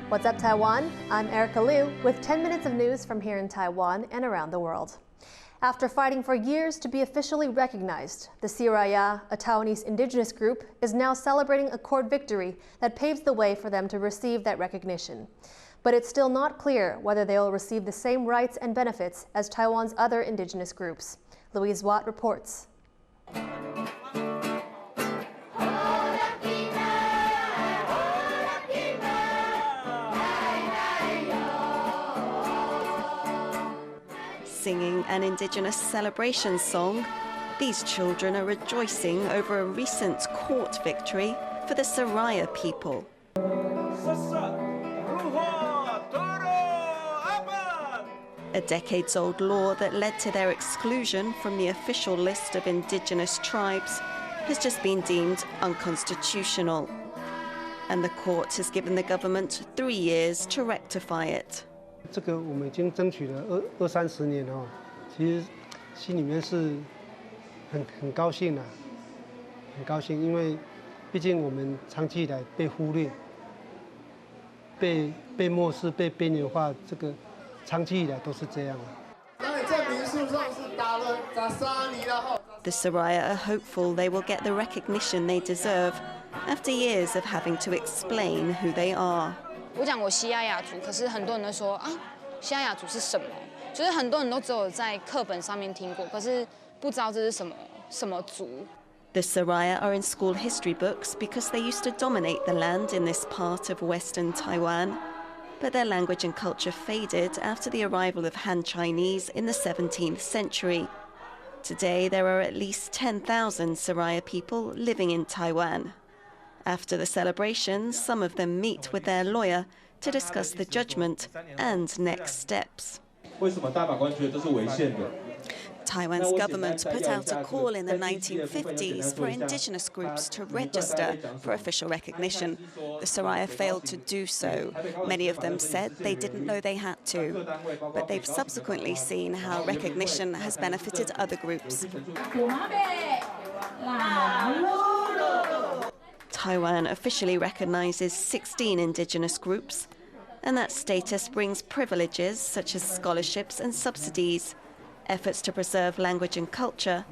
What's up, Taiwan? I'm Erika Liu with 10 minutes of news from here in Taiwan and around the world. After fighting for years to be officially recognized, the Siraya, a Taiwanese indigenous group, is now celebrating a court victory that paves the way for them to receive that recognition. But it's still not clear whether they will receive the same rights and benefits as Taiwan's other indigenous groups. Louise Watt reports. Singing an Indigenous celebration song, these children are rejoicing over a recent court victory for the Siraya people. A decades-old law that led to their exclusion from the official list of indigenous tribes has just been deemed unconstitutional. And the court has given the government 3 years to rectify it. 这个我们已经争取了20-30年哦，其实心里面是很高兴的，很高兴，因为毕竟我们长期以来被忽略、被漠视、被边缘化，这个长期以来都是这样的。The Siraya are hopeful they will get the recognition they deserve after years of having to explain who they are. 我讲我西亚雅族，可是很多人都说啊，西亚雅族是什么？就是很多人都只有在课本上面听过，可是不知道这是什么族。The Siraya are in school history books because they used to dominate the land in this part of western Taiwan. But their language and culture faded after the arrival of Han Chinese in the 17th century. Today, there are at least 10,000 Siraya people living in Taiwan. After the celebrations, some of them meet with their lawyer to discuss the judgment and next steps. Taiwan's government put out a call in the 1950s for indigenous groups to register for official recognition. The Siraya failed to do so. Many of them said they didn't know they had to. But they've subsequently seen how recognition has benefited other groups. Taiwan officially recognizes 16 indigenous groups, and that status brings privileges such as scholarships and subsidies, efforts to preserve language and culture,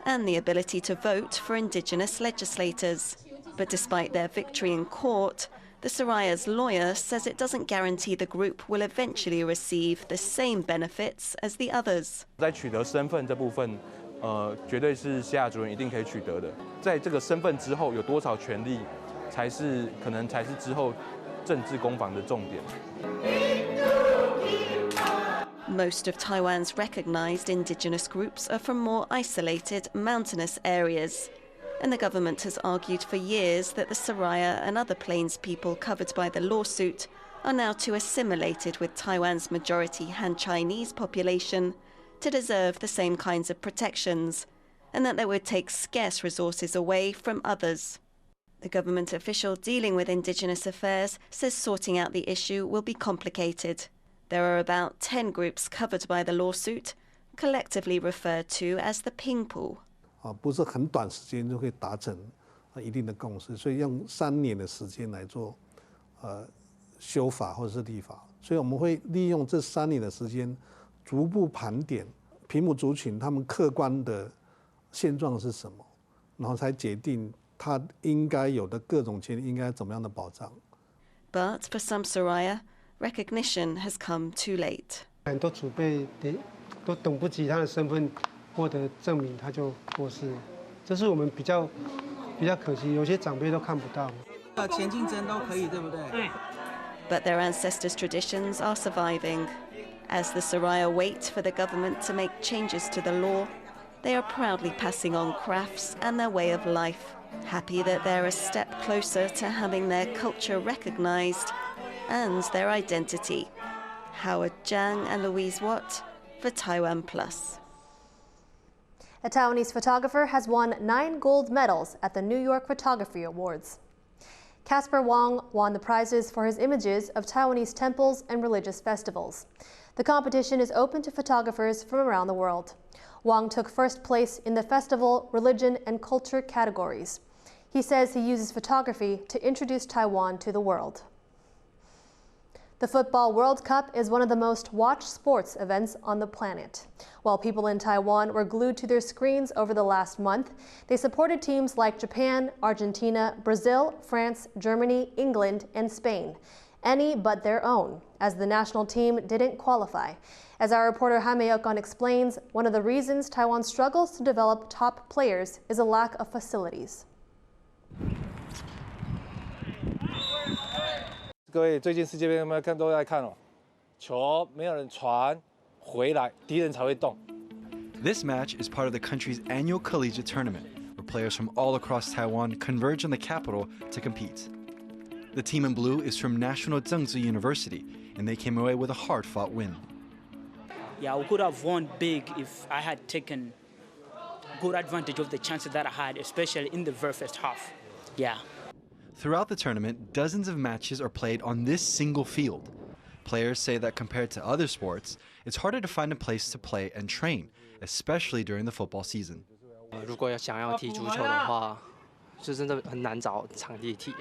and the ability to vote for indigenous legislators. But despite their victory in court, the Siraya's lawyer says it doesn't guarantee the group will eventually receive the same benefits as the others. 在取得身份这部分，绝对是西亚族人一定可以取得的。在这个身份之后，有多少权利，才是之后政治攻防的重点。Most of Taiwan's recognized indigenous groups are from more isolated, mountainous areas. And the government has argued for years that the Siraya and other Plains people covered by the lawsuit are now too assimilated with Taiwan's majority Han Chinese population to deserve the same kinds of protections, and that they would take scarce resources away from others. The government official dealing with indigenous affairs says sorting out the issue will be complicated. There are about 10 groups covered by the lawsuit, collectively referred to as the Pingpu. 不是很短时间就可以达成一定的共识，所以用3年的时间来做修法或者是立法。所以我们会利用这3年的时间，逐步盘点平埔族群他们客观的现状是什么，然后才决定他应该有的各种权利应该怎么样的保障。But for some Siraya, recognition has come too late. 很多祖辈都等不及他的身份获得证明，他就过世，这是我们比较可惜，有些长辈都看不到。前竞争都可以，对不对？对。But their ancestors' traditions are surviving. As the Siraya wait for the government to make changes to the law, they are proudly passing on crafts and their way of life, happy that they're a step closer to having their culture recognized and their identity. Howard Zhang and Louise Watt for TaiwanPlus. A Taiwanese photographer has won 9 gold medals at the New York Photography Awards. Casper Wong won the prizes for his images of Taiwanese temples and religious festivals. The competition is open to photographers from around the world. Wong took first place in the festival, religion, and culture categories. He says he uses photography to introduce Taiwan to the world. The Football World Cup is one of the most watched sports events on the planet. While people in Taiwan were glued to their screens over the last month, they supported teams like Japan, Argentina, Brazil, France, Germany, England, and Spain. Any but their own, as the national team didn't qualify. As our reporter Jaime Ocon explains, one of the reasons Taiwan struggles to develop top players is a lack of facilities. 各位，最近世界杯有没有看？都在看哦。球没有人传回来，敌人才会动。 This match is part of the country's annual collegiate tournament, where players from all across Taiwan converge in the capital to compete. The team in blue is from National Zhengzi University, and they came away with a hard-fought win. Yeah, we could have won big if I had taken good advantage of the chances that I had, especially in the very first half. Yeah. Throughout the tournament, dozens of matches are played on this single field. Players say that compared to other sports, it's harder to find a place to play and train, especially during the football season. 如果想要踢足球的话，就真的很难找场地踢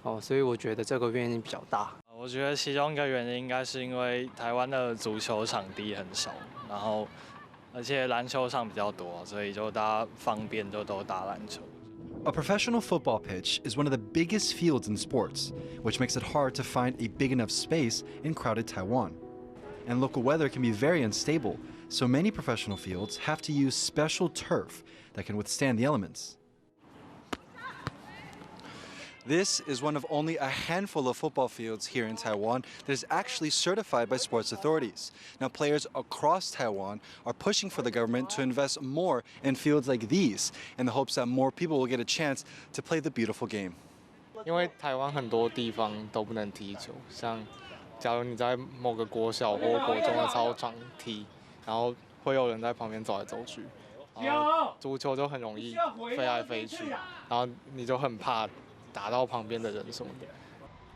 哦，所以我觉得这个原因比较大。我觉得其中一个原因应该是因为台湾的足球场地很少，然后而且篮球场比较多，所以就大家方便就都打篮球。 A professional football pitch is one of the biggest fields in sports, which makes it hard to find a big enough space in crowded Taiwan. And local weather can be very unstable, so many professional fields have to use special turf that can withstand the elements. This is one of only a handful of football fields here in Taiwan that is actually certified by sports authorities. Now, players across Taiwan are pushing for the government to invest more in fields like these in the hopes that more people will get a chance to play the beautiful game. 因为台湾很多地方都不能踢球，像假如你在某个国小或国中的操场踢，然后会有人在旁边走来走去，然后足球就很容易飞来飞去，然后你就很怕。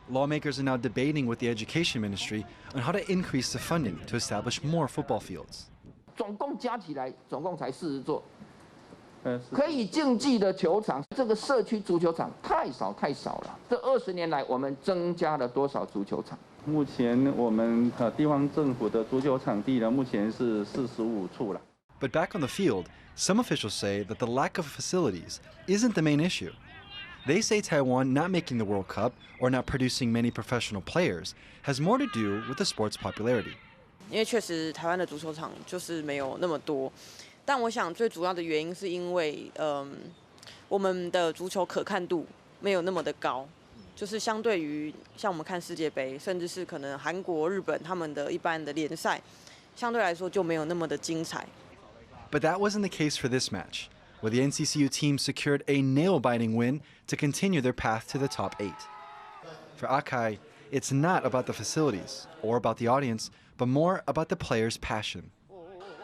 Lawmakers are now debating with the Education Ministry on how to increase the funding to establish more football fields. 总共加起来，总共才40座，可以竞技的球场，这个社区足球场太少了。这20年来，我们增加了多少足球场？目前我们地方政府的足球场地呢，目前是45处了。 But back on the field, some officials say that the lack of facilities isn't the main issue. They say Taiwan not making the World Cup or not producing many professional players has more to do with the sport's popularity. 因为确实台湾的足球场就是没有那么多，但我想最主要的原因是因为我们的足球可看度没有那么的高，就是相对于像我们看世界杯，甚至是可能韩国、日本他们的一般的联赛，相对来说就没有那么的精彩。But that wasn't the case for this match, where the NCCU team secured a nail-biting win to continue their path to the top 8. For Akai, it's not about the facilities or about the audience, but more about the players' passion.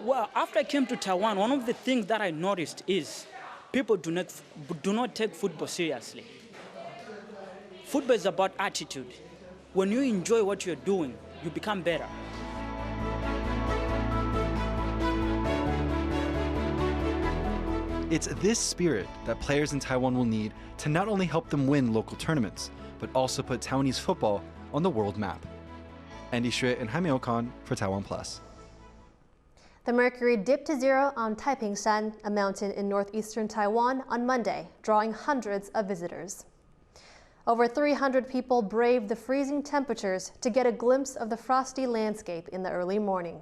Well, after I came to Taiwan, one of the things that I noticed is people do not take football seriously. Football is about attitude. When you enjoy what you're doing, you become better. It's this spirit that players in Taiwan will need to not only help them win local tournaments, but also put Taiwanese football on the world map. Andy Xue and Jaime Ocon for TaiwanPlus. The mercury dipped to zero on Taipingshan, a mountain in northeastern Taiwan, on Monday, drawing hundreds of visitors. Over 300 people braved the freezing temperatures to get a glimpse of the frosty landscape in the early morning.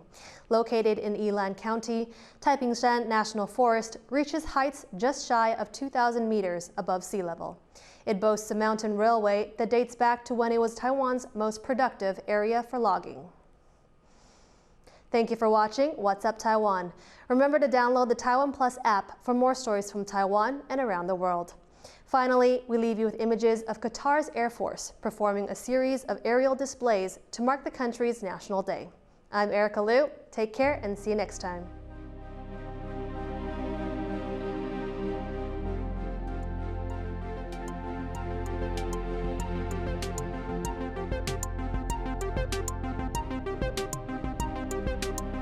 Located in Yilan County, Taipingshan National Forest reaches heights just shy of 2,000 meters above sea level. It boasts a mountain railway that dates back to when it was Taiwan's most productive area for logging. Thank you for watching What's Up Taiwan. Remember to download the TaiwanPlus app for more stories from Taiwan and around the world. Finally, we leave you with images of Qatar's Air Force performing a series of aerial displays to mark the country's National Day. I'm Erika Liu. Take care and see you next time.